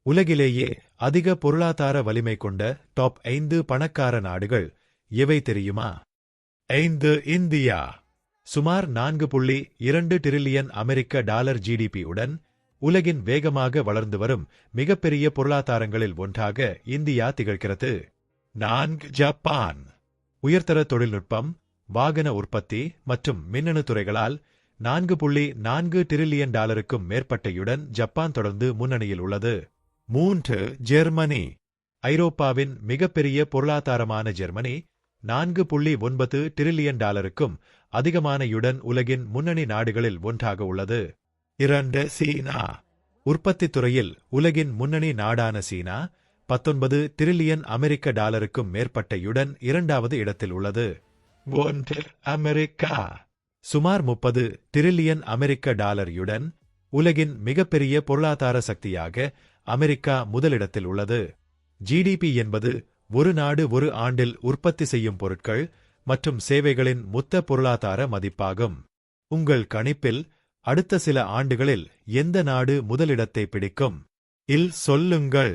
உலகிலேயே அதிக பொருளாதார வலிமை கொண்ட டாப் 5 பணக்கார நாடுகள் எவை தெரியுமா? 5. இந்தியா. சுமார் 4.2 டிரில்லியன் அமெரிக்க டாலர் ஜிடிபி உடன் உலகின் வேகமாக வளர்ந்து வரும் மிகப்பெரிய பொருளாதாரங்களில் ஒன்றாக இந்தியா திகழ்கிறது. 4. ஜப்பான். உயர்தர தொழில்நுட்பம், வாகன உற்பத்தி மற்றும் மின்னணு துறைகளால் 4.4 டிரில்லியன் டாலருக்கும் மேற்பட்டையுடன் ஜப்பான் தொடர்ந்து முன்னணியில் உள்ளது. 3. ஜெர்மனி. ஐரோப்பாவின் மிகப்பெரிய பொருளாதாரமான ஜெர்மனி 4.9 டிரில்லியன் டாலருக்கும் அதிகமானயுடன் உலகின் முன்னணி நாடுகளில் ஒன்றாக உள்ளது. 2. சீனா. உற்பத்தித் துறையில் உலகின் முன்னணி நாடான சீனா 19 டிரில்லியன் அமெரிக்க டாலருக்கும் மேற்பட்டையுடன் 2வது இடத்தில் உள்ளது. 1. அமெரிக்கா. சுமார் 30 டிரில்லியன் அமெரிக்க டாலருடன் உலகின் மிகப்பெரிய பொருளாதார சக்தியாக அமெரிக்கா முதலிடத்தில் உள்ளது. ஜிடிபி என்பது ஒரு நாடு ஒரு ஆண்டில் உற்பத்தி செய்யும் பொருட்கள் மற்றும் சேவைகளின் மொத்த பொருளாதார மதிப்பாகும். உங்கள் கணிப்பில் அடுத்த சில ஆண்டுகளில் எந்த நாடு முதலிடத்தை பிடிக்கும்? சொல்லுங்கள்.